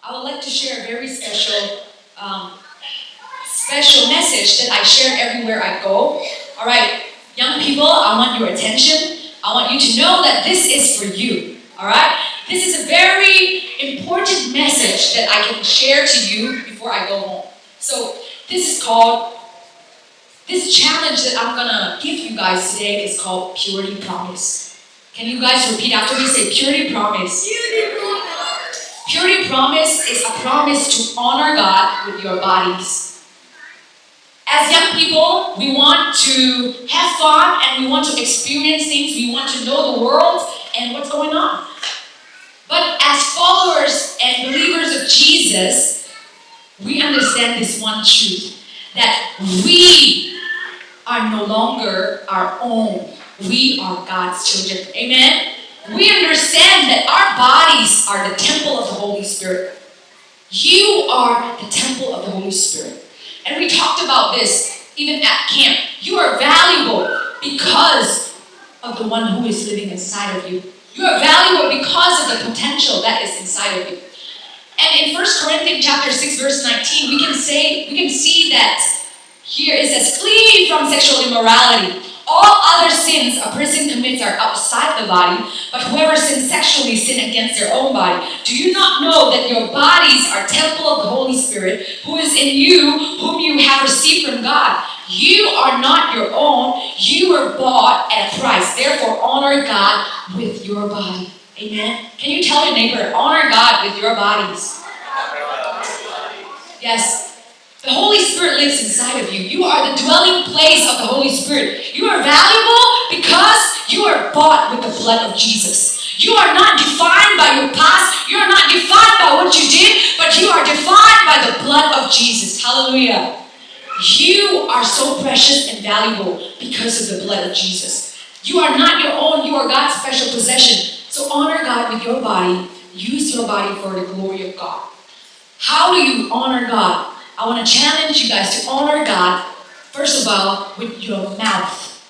I would like to share a very special message that I share everywhere I go. All right, young people, I want your attention. I want you to know that this is for you. All right, this is a very important message that I can share to you before I go home. So this challenge that I'm gonna give you guys today is called Purity Promise. Can you guys repeat after me? Say Purity Promise. Purity Promise. Purity Promise is a promise to honor God with your bodies. As young people, we want to have fun and we want to experience things. We want to know the world and what's going on. But as followers and believers of Jesus, we understand this one truth, that we are no longer our own. We are God's children. Amen? We understand that our bodies are the temple of the Holy Spirit. You are the temple of the Holy Spirit. And we talked about this even at camp. You are valuable because of the one who is living inside of you. You are valuable because of the potential that is inside of you. And in 1 Corinthians chapter 6, verse 19, we can see that here it says, flee from sexual immorality. All other sins a person commits are outside the body, but whoever sins sexually sins against their own body. Do you not know that your bodies are temple of the Holy Spirit, who is in you, whom you have received from God? You are not your own. You were bought at a price. Therefore, honor God with your body. Amen. Can you tell your neighbor, honor God with your bodies? Yes. The Holy Spirit lives inside of you. You are the dwelling place of the Holy Spirit. You are valuable because you are bought with the blood of Jesus. You are not defined by your past. You are not defined by what you did, but you are defined by the blood of Jesus. Hallelujah. You are so precious and valuable because of the blood of Jesus. You are not your own. You are God's special possession. So honor God with your body. Use your body for the glory of God. How do you honor God? I want to challenge you guys to honor God, first of all, with your mouth.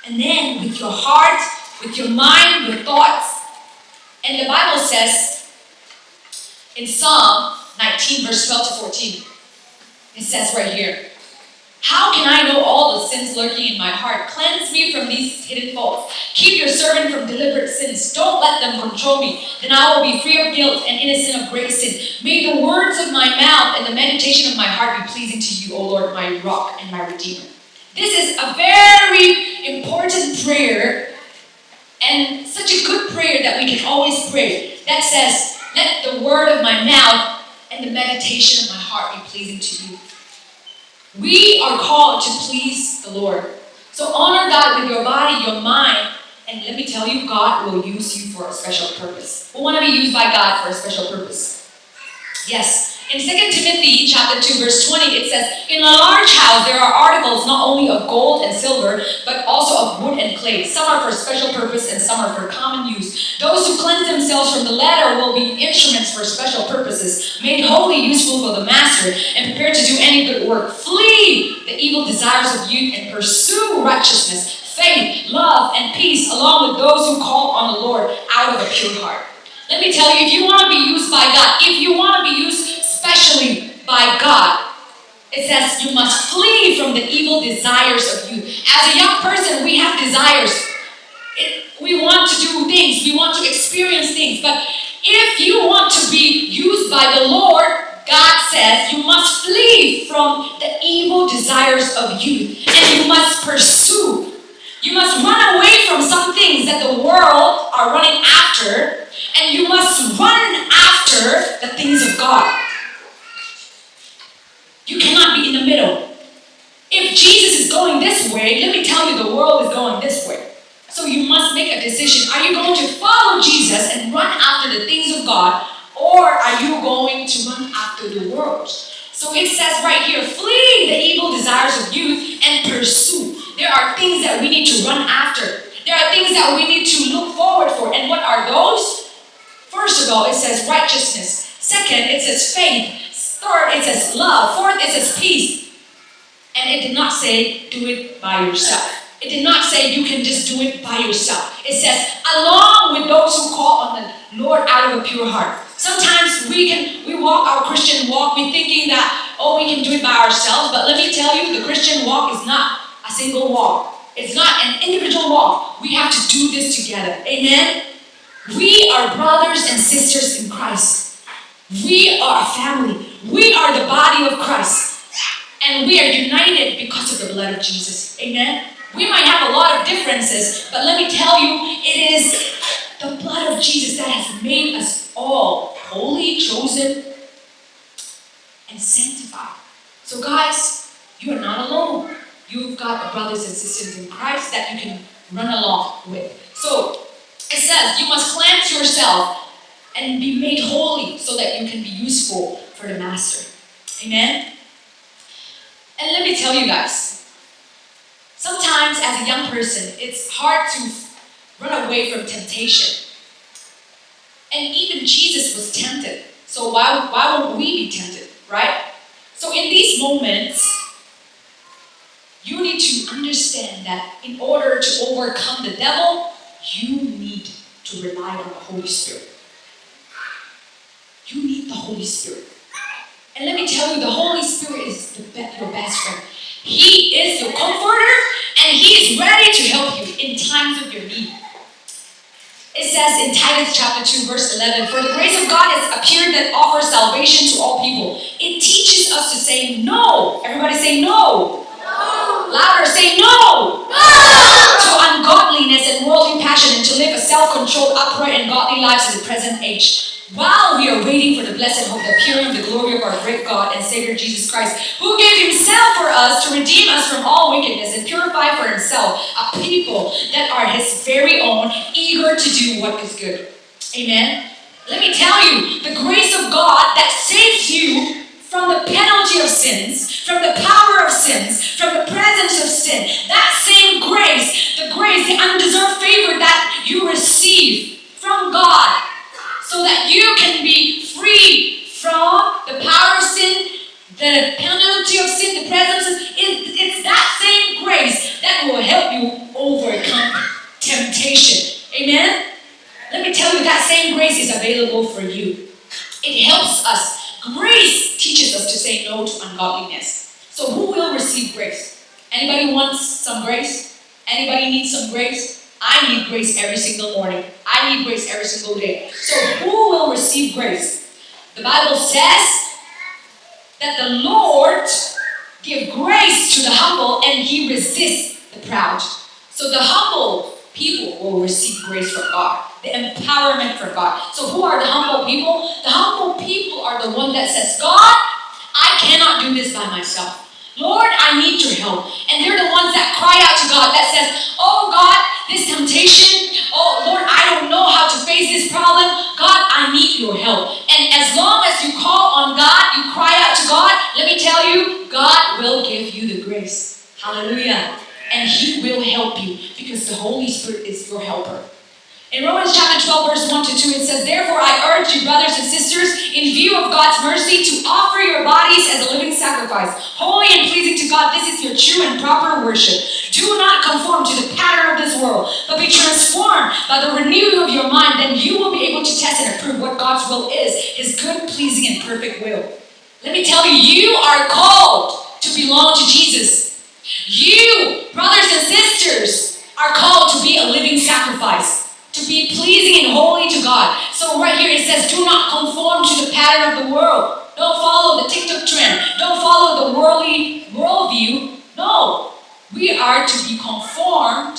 And then with your heart, with your mind, your thoughts. And the Bible says in Psalm 19, verse 12 to 14, it says right here, how can I know all the sins lurking in my heart? Cleanse me from these hidden faults. Keep your servant from deliberate sins. Don't let them control me. Then I will be free of guilt and innocent of great sin. May the words of my mouth and the meditation of my heart be pleasing to you, O Lord, my rock and my redeemer. This is a very important prayer and such a good prayer that we can always pray. That says, let the word of my mouth and the meditation of my heart be pleasing to you. We are called to please the Lord. So honor God with your body, your mind, and let me tell you, God will use you for a special purpose. We want to be used by God for a special purpose. Yes. In 2 Timothy chapter 2, verse 20, it says, in a large house there are articles not only of gold and silver, but also of wood and clay. Some are for special purpose and some are for common use. Those who cleanse themselves from the latter will be instruments for special purposes, made wholly useful for the master, and prepared to do any good work. Flee the evil desires of youth and pursue righteousness, faith, love, and peace, along with those who call on the Lord out of a pure heart. Let me tell you, if you want to be used by God, if you want to be used especially by God, it says you must flee from the evil desires of youth. As a young person, we have desires. We want to do things. We want to experience things. But if you want to be used by the Lord, God says you must flee from the evil desires of youth. And you must pursue. You must run away from some things that the world are running after. And you must run after the things of God. You cannot be in the middle. If Jesus is going this way, let me tell you, the world is going this way. So you must make a decision. Are you going to follow Jesus and run after the things of God, or are you going to run after the world? So it says right here, flee the evil desires of youth and pursue. There are things that we need to run after. There are things that we need to look forward for. And what are those? First of all, it says righteousness. Second, it says faith. Third, it says love. Fourth, it says peace. And it did not say do it by yourself. It did not say you can just do it by yourself. It says along with those who call on the Lord out of a pure heart. Sometimes we walk our Christian walk, we're thinking that, oh, we can do it by ourselves. But let me tell you, the Christian walk is not a single walk. It's not an individual walk. We have to do this together. Amen? We are brothers and sisters in Christ. We are a family. We are the body of Christ. And we are united because of the blood of Jesus. Amen? We might have a lot of differences, but let me tell you, it is the blood of Jesus that has made us all holy, chosen, and sanctified. So guys, you are not alone. You've got brothers and sisters in Christ that you can run along with. So it says you must cleanse yourself and be made holy so that you can be useful for the master. Amen? And let me tell you guys, sometimes as a young person, it's hard to run away from temptation. And even Jesus was tempted. So why won't we be tempted, right? So in these moments, you need to understand that in order to overcome the devil, you need to rely on the Holy Spirit. You need the Holy Spirit. And let me tell you, the Holy Spirit is your best friend. He is your comforter, and He is ready to help you in times of your need. It says in Titus chapter 2, verse 11, "For the grace of God has appeared that offers salvation to all people. It teaches us to say no." Everybody say no. No. Louder, say no. No. To ungodliness and worldly passion, and to live a self-controlled, upright, and godly lives in the present age, while we are waiting for the blessed hope, the appearing of the glory of our great God and Savior Jesus Christ, who gave Himself for us to redeem us from all wickedness and purify for Himself a people that are His very own, eager to do what is good. Amen? Let me tell you, the grace of God that saves you from the penalty of sins, from the power of sins, from the presence of sin, that same grace, the undeserved favor that you receive from God, so that you can be free from the power of sin, the penalty of sin, the presence of sin. It's that same grace that will help you overcome temptation. Amen? Let me tell you, that same grace is available for you. It helps us. Grace teaches us to say no to ungodliness. So who will receive grace? Anybody wants some grace? Anybody needs some grace? I need grace every single morning. I need grace every single day. So who will receive grace? The Bible says that the Lord gives grace to the humble and He resists the proud. So the humble people will receive grace from God, the empowerment from God. So who are the humble people? The humble people are the one that says, God, I cannot do this by myself. Lord, I need your help. And they're the ones that cry out to God, that says, oh God, this temptation, oh Lord, I don't know how to face this problem. God, I need your help. And as long as you call on God, you cry out to God, let me tell you, God will give you the grace. Hallelujah. And He will help you because the Holy Spirit is your helper. In Romans chapter 12, verse 1 to 2, it says, "Therefore I urge you, brothers and sisters, in view of God's mercy, to offer your bodies as a living sacrifice, holy and pleasing to God. This is your true and proper worship. Do not conform to the pattern of this world, but be transformed by the renewing of your mind. Then you will be able to test and approve what God's will is, His good, pleasing, and perfect will." Let me tell you, you are called to belong to Jesus. You, brothers and sisters, are called to be a living sacrifice, to be pleasing and holy to God. So right here it says, do not conform to the pattern of the world. Don't follow the TikTok trend. Don't follow the worldly worldview. No, we are to be conformed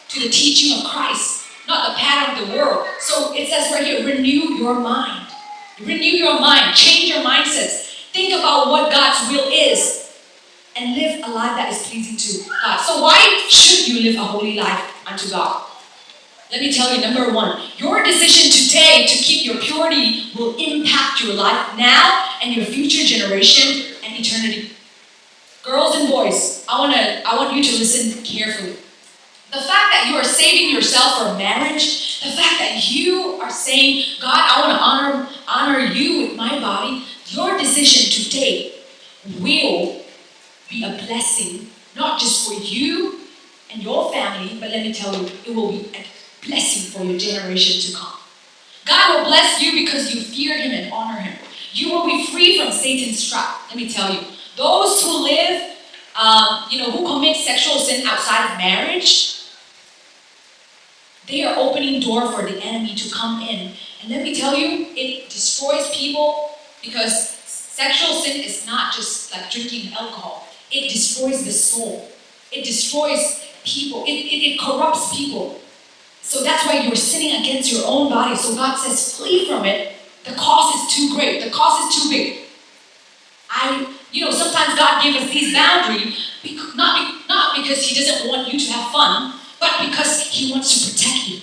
to the teaching of Christ, not the pattern of the world. So it says right here, renew your mind. Renew your mind. Change your mindsets. Think about what God's will is and live a life that is pleasing to God. So why should you live a holy life unto God? Let me tell you, number one, your decision today to keep your purity will impact your life now and your future generation and eternity. Girls and boys, I want you to listen carefully. The fact that you are saving yourself for marriage, the fact that you are saying, God, I want to honor you with my body, your decision today will be a blessing, not just for you and your family, but let me tell you, it will be a blessing for your generation to come. God will bless you because you fear Him and honor Him. You will be free from Satan's trap. Let me tell you. Those who live, who commit sexual sin outside of marriage, they are opening door for the enemy to come in. And let me tell you, it destroys people because sexual sin is not just like drinking alcohol. It destroys the soul. It destroys people. It corrupts people. So that's why you're sinning against your own body. So God says, flee from it. The cost is too great. The cost is too big. Sometimes God gives us these boundaries, not because He doesn't want you to have fun, but because He wants to protect you.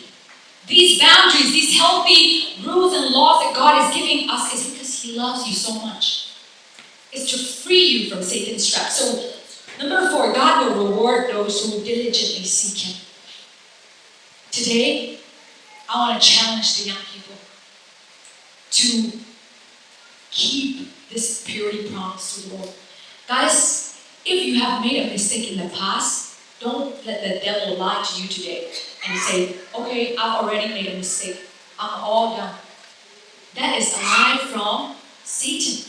These boundaries, these healthy rules and laws that God is giving us is because He loves you so much. It's to free you from Satan's trap. So, number 4, God will reward those who diligently seek Him. Today, I want to challenge the young people to keep this purity promise to the Lord. Guys, if you have made a mistake in the past, don't let the devil lie to you today and say, okay, I've already made a mistake. I'm all done. That is a lie from Satan.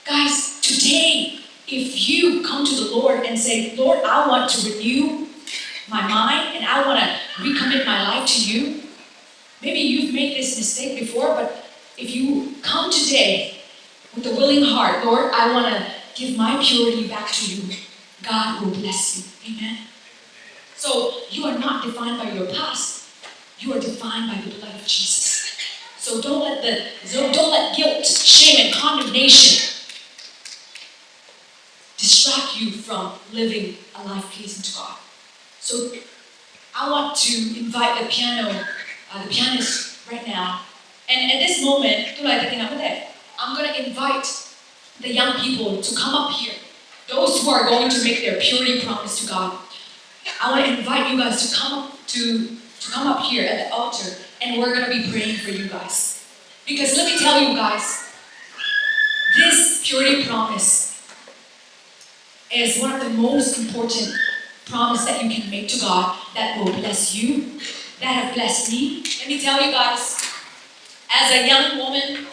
Guys, today, if you come to the Lord and say, Lord, I want to renew my mind and I want to recommit my life to you. Maybe you've made this mistake before, but if you come today with a willing heart, Lord, I want to give my purity back to you, God will bless you. Amen. So you are not defined by your past. You are defined by the blood of Jesus. So don't let guilt, shame, and condemnation distract you from living a life pleasing to God. So I want to invite the pianist right now. And at this moment, I'm going to invite the young people to come up here. Those who are going to make their purity promise to God. I want to invite you guys to come up here at the altar, and we're going to be praying for you guys. Because let me tell you guys, this purity promise is one of the most important promise that you can make to God that will bless you, that have blessed me. Let me tell you guys, as a young woman,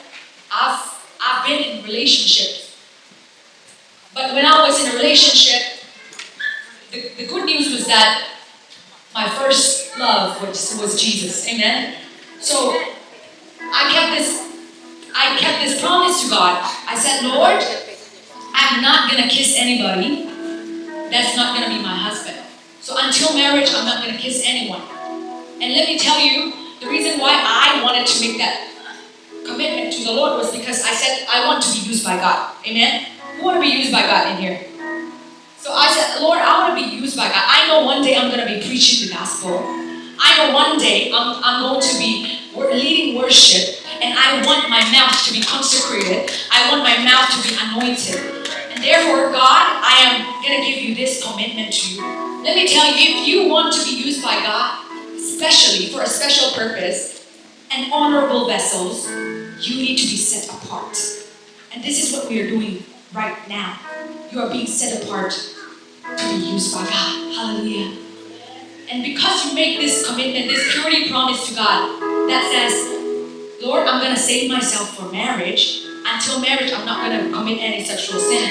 I've been in relationships. But when I was in a relationship, the good news was that my first love was Jesus. Amen? So I kept this promise to God. I said, Lord, I'm not going to kiss anybody that's not going to be my husband. So until marriage, I'm not going to kiss anyone. And let me tell you, the reason why I wanted to make that commitment to the Lord was because I said, I want to be used by God. Amen? Who want to be used by God in here? So I said, Lord, I want to be used by God. I know one day I'm going to be preaching the gospel. I know one day I'm going to be leading worship, and I want my mouth to be consecrated. I want my mouth to be anointed. And therefore, God, I am going to give you this commitment to you. Let me tell you, if you want to be used by God, especially for a special purpose, and honorable vessels, you need to be set apart. And this is what we are doing right now. You are being set apart to be used by God. Hallelujah. And because you make this commitment, this purity promise to God that says, Lord, I'm going to save myself for marriage. Until marriage, I'm not going to commit any sexual sin.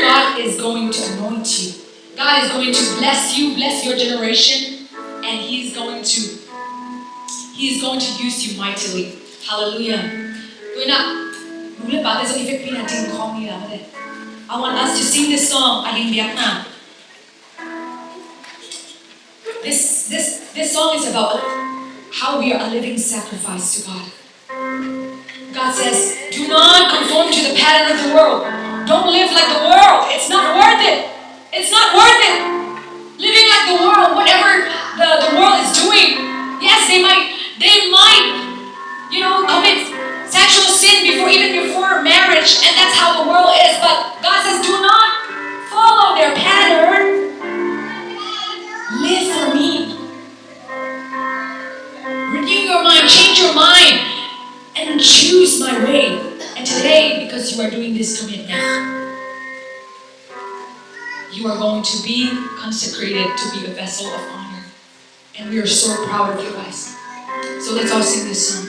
God is going to anoint you. God is going to bless you, bless your generation, and He's going to use you mightily. Hallelujah. I want us to sing this song. This song is about how we are a living sacrifice to God. God says, do not conform to the pattern of the world. Don't live like the world. It's not worth it. It's not worth it. Living like the world, whatever the world is doing. Yes, they might commit sexual sin even before marriage, and that's how the world is. But God says, do not follow their pattern. Live for me. Renew your mind, change your mind, and choose my way. And today, because you are doing this commitment, you are going to be consecrated to be a vessel of honor. And we are so proud of you guys. So let's all sing this song.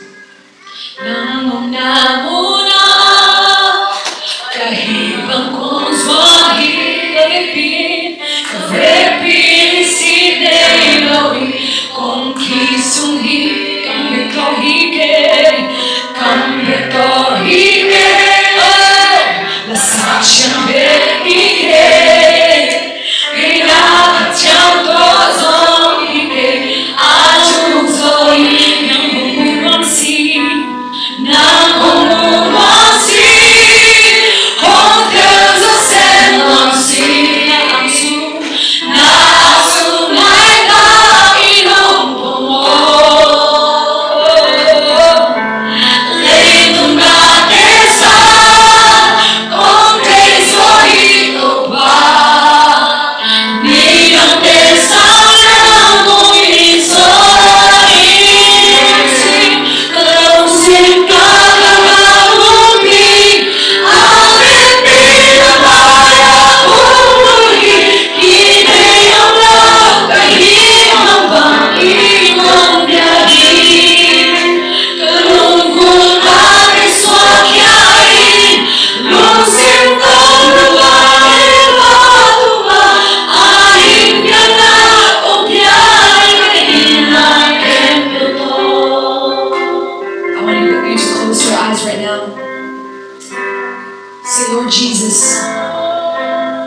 Say, Lord Jesus.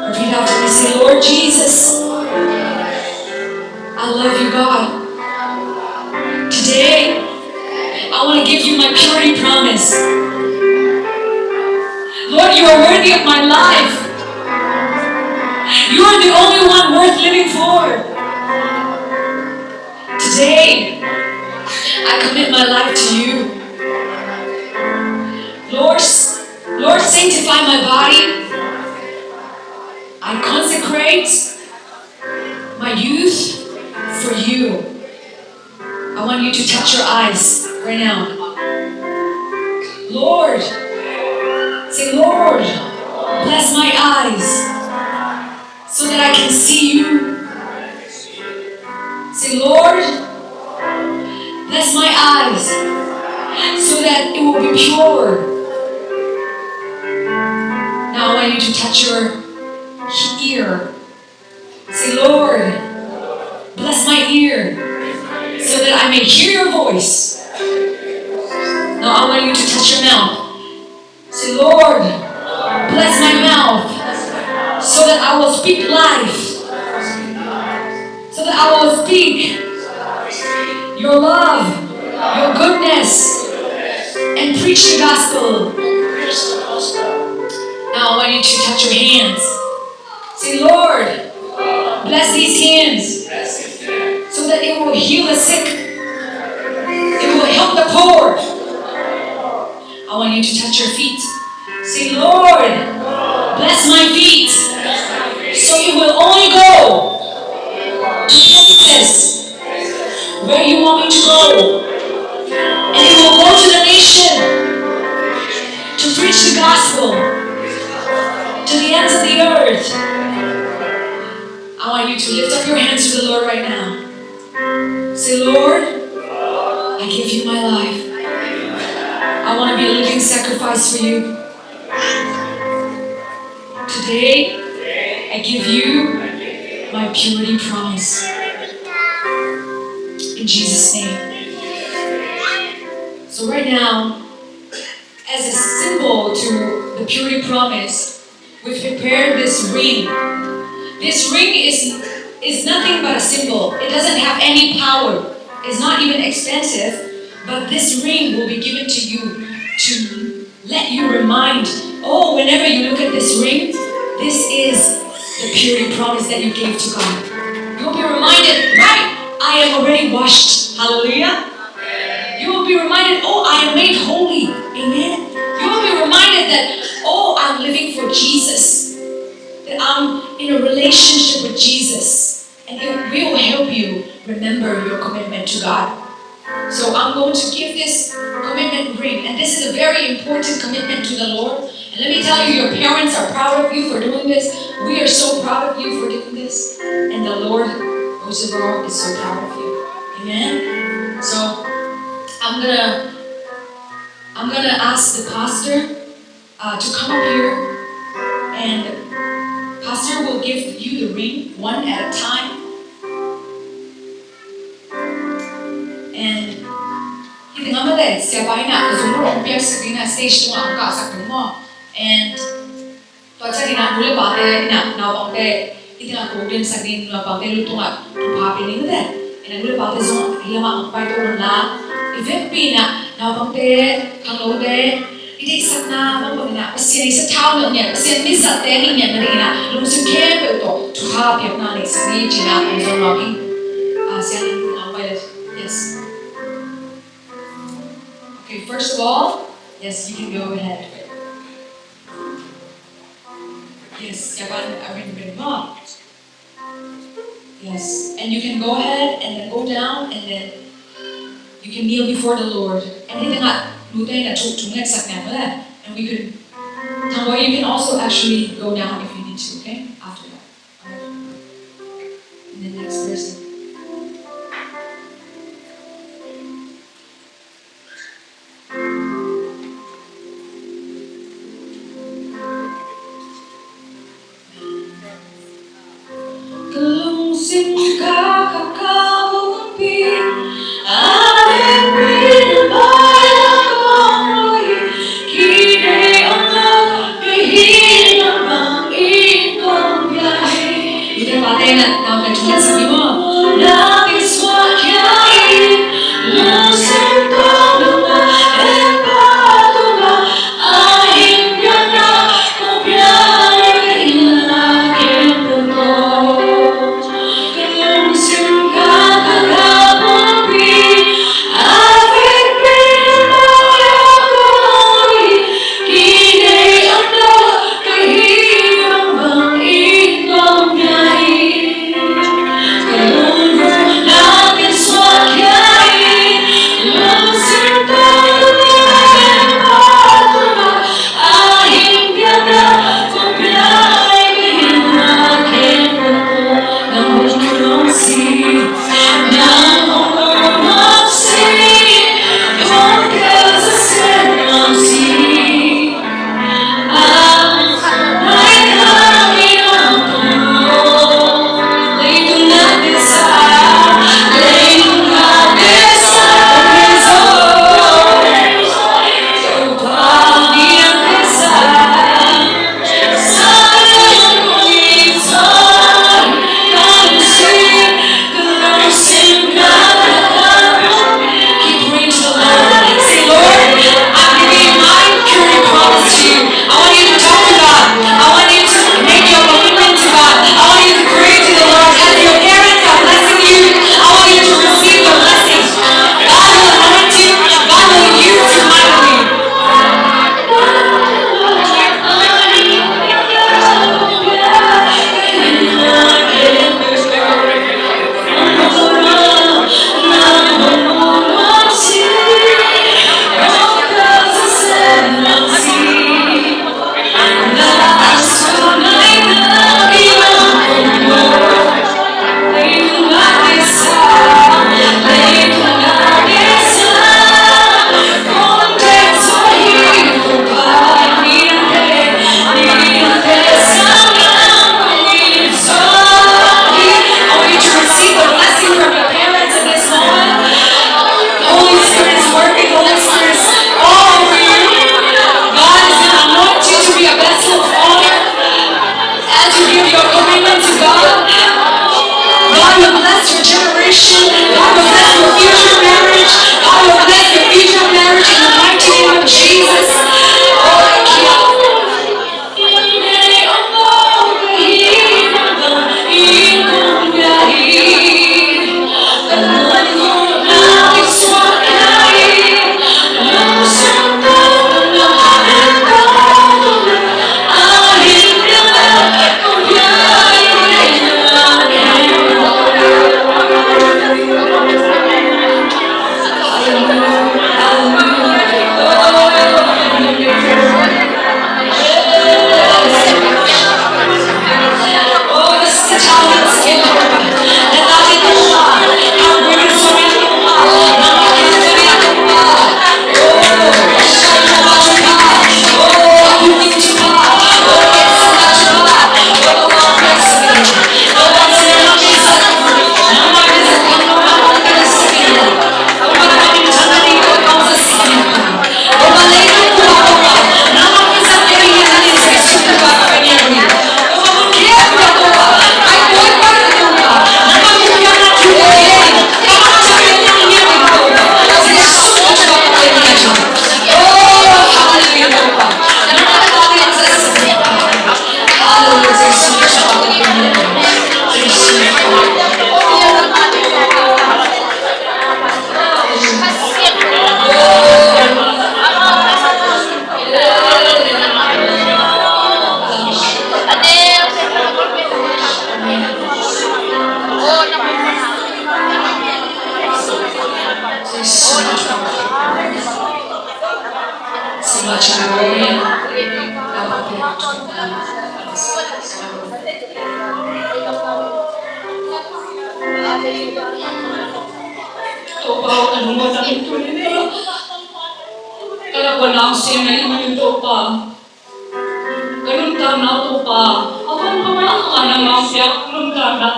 Repeat after me. Say, Lord Jesus, I love you, God. Today, I want to give you my purity promise. Lord, you are worthy of my life. You are the only one worth living for. Today, I commit my life to you. Lord, sanctify my body. I consecrate my youth for you. I want you to touch your eyes right now. Lord, say, Lord, bless my eyes so that I can see you. Say, Lord, bless my eyes so that it will be pure. Now I want you to touch your ear. Say, Lord, bless my ear so that I may hear your voice. Now I want you to touch your mouth. Say, Lord, bless my mouth so that I will speak life. So that I will speak your love, your goodness, and preach the gospel. Now I want you to touch your hands. Say, Lord, bless these hands so that it will heal the sick. It will help the poor. I want you to touch your feet. Say, Lord, bless my feet so it will only go to places where you want me to go. And it will go to the nation to preach the gospel to the ends of the earth. I want you to lift up your hands to the Lord right now. Say, Lord, I give you my life. I want to be a living sacrifice for you. Today, I give you my purity promise. In Jesus' name. So right now, as a symbol to the purity promise, we've prepared this ring. This ring is nothing but a symbol. It doesn't have any power. It's not even expensive, but this ring will be given to you to let you remind, oh, whenever you look at this ring, this is the purity promise that you gave to God. You'll be reminded, right, I am already washed. Hallelujah. You will be reminded, oh, I am made holy. Amen. You will be reminded that, oh, I'm living for Jesus. That I'm in a relationship with Jesus. And it will help you remember your commitment to God. So I'm going to give this commitment ring. And this is a very important commitment to the Lord. And let me tell you, your parents are proud of you for doing this. We are so proud of you for doing this. And the Lord, most of all, is so proud of you. Amen? So I'm gonna ask the pastor to come up here, and pastor will give you the ring one at a time. And hindi nga mali, siya ba na kazumurong biyak sa dina stage tunga ang kasak mo. And tocha dina muli bate ina nawangte hindi nga golden sa din na bate lutunga tupapi ni ngade. Ina muli bate zong hilama ang paito na event pina nawangte kanglode Idi sakna mong na pasiyan sa tao na niya pasiyan ni sa teni niya na lumusong kaya ito tuha piyak na ni sa ni jina ang zong logging siya ang pwede. Yes. Okay, first of all, yes, you can go ahead. Yes, yes, and you can go ahead and then go down and then you can kneel before the Lord. And we can you can also actually go down if you need to, okay? After that. And the next person. Topa ano mo na ito nila. Kaya ko lang siya na yung topa. Ganun ka na topa. Ako ang pamaka ng mga siya. Ganun ka na.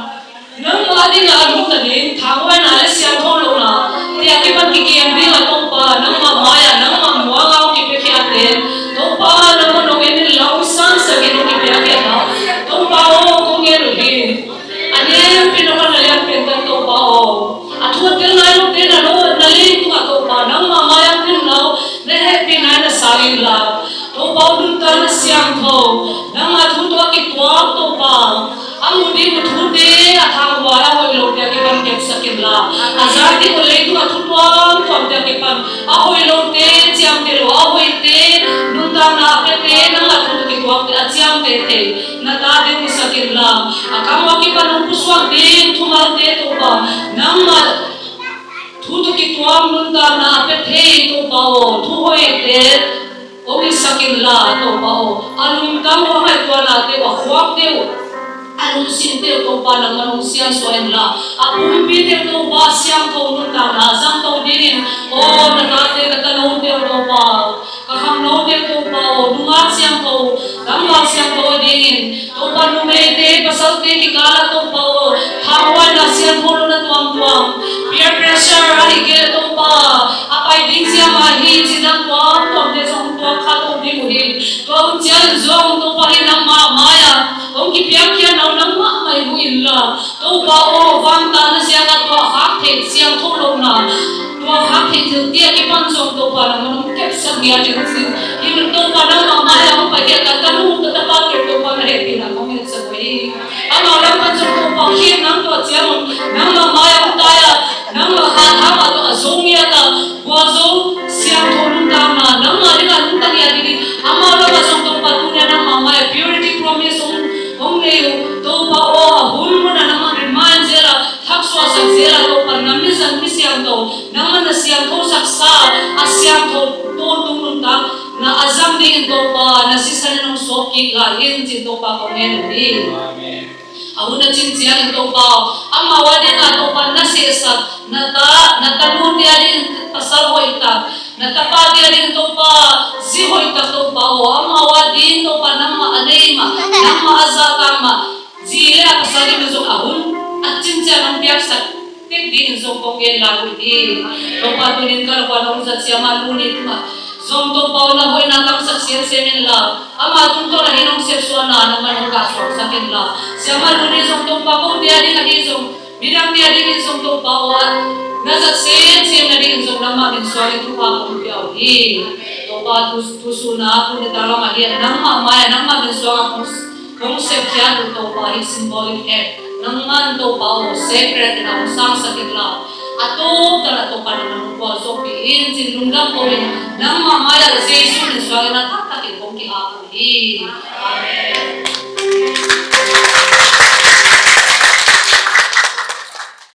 Nang adi na ano na din, tawa na alas siya tolo na. Kaya kipagkikiyan din na topa. Nang mamaya, nang mamuha ako kipikiyatin. Topa, nang manungin nila usan sa kinukipiyakin na. Topa o kung yun din. Ano yung pinamanalian pintan topa o. At huwag din na din ano, nalilito nga topa. Nang mamaya din na, nahappy na na saling lang. Topa dun ka na siyang to. Nang atuto kitwag topa. Ang mudi mutude at hangwara ko ilog niya kipang kep sa kibla. Azardi ko lay ito atutwag ko ang kipang ako ilog te, siyang tilo ako ite, nunta na apete, nang atuto kitwag at siyang tete, natade ko sa kibla. Akang wakipan ng puswag din, tumalte ito pa, nang tuto kitwag nunta na apete ito pa o, tuhoy ite, o isa kibla ito pa o. Anong tamo ka ito natin, wakwag din anong sintil to pa ng manong siyang soen la. Ako impitil to ba siyang to nunta na. Sang to din. O natate katanaw til to pa. Kakamnaw til to pa. O dungat siyang to. Damag siyang to din. To pa numete. Pasalte hikala to pa. O hawan na siyang pulo na tuwang-tuwang. Peer pressure. Ahigil to pa. Apay din siya mahit. Sinang tuwang. Tuwang desong tuwang katong di mo din. Tuwang siyang zong to pa rin ang mamaya. Kung kipiyakyan na nang may buin la. To ba o vanta na siya na tuwa hakit siyang tulog na. Tuwa hakit tiya kipansong to pa naman ang kepsa niya din siya. Himil to pa na mamaya mo pa kaya katanong to tapatir to pa na hepi na kung sa buhay. Ang malang pansong to pa hin nang to at siya nang mamaya mo kaya nang mahatama to Zomi at buwazo siyang tulong tama. Nang malingan nung tanya din ang malang pansong to pa tunya ng mamaya purity promise Kung ngayon, to pa o, ahul mo na naman remind sila, takswa sa sila to pa namin sa siyang to, naman na siyang to saksa, at siyang to tutulong ta, na azam din to pa, nasisa na ng soki galin, to pa kung ngayon din. Ako na siya ito pa, ang mawadi na to pa nasisa, natanong niya rin pasal ko ita, natapati rin ito pa, ziho ita to pa o, ang mawadi ito pa ng maanay ng maazatama, zila pasali mo zong ahun, at siya ng biyak sa tigdin zong konggen lago din. Kung patunin ka, kung sa siya malunit ma, zong to pa o na ho'y natang sa siya semin la, ang matong to na hinong seksual na naman ang kaswag sa kinla. Siya malunit zong to pa kung diya din nakizong, bilang diya din zong to pa o at nasa siya na din zong naman, sorry to pa kung biyaw din. To pa tuso na kung nitara mahir, nang mamaya, nang maginsuang concept yan to pa, yung symbolic act. Nang man to pa o, secret na usang sa kinla. Ato karato pa naman po so piin sinlunggang ko rin nang mamaya sa Jesus ni suwag na tatakin kong kihapo. Amen.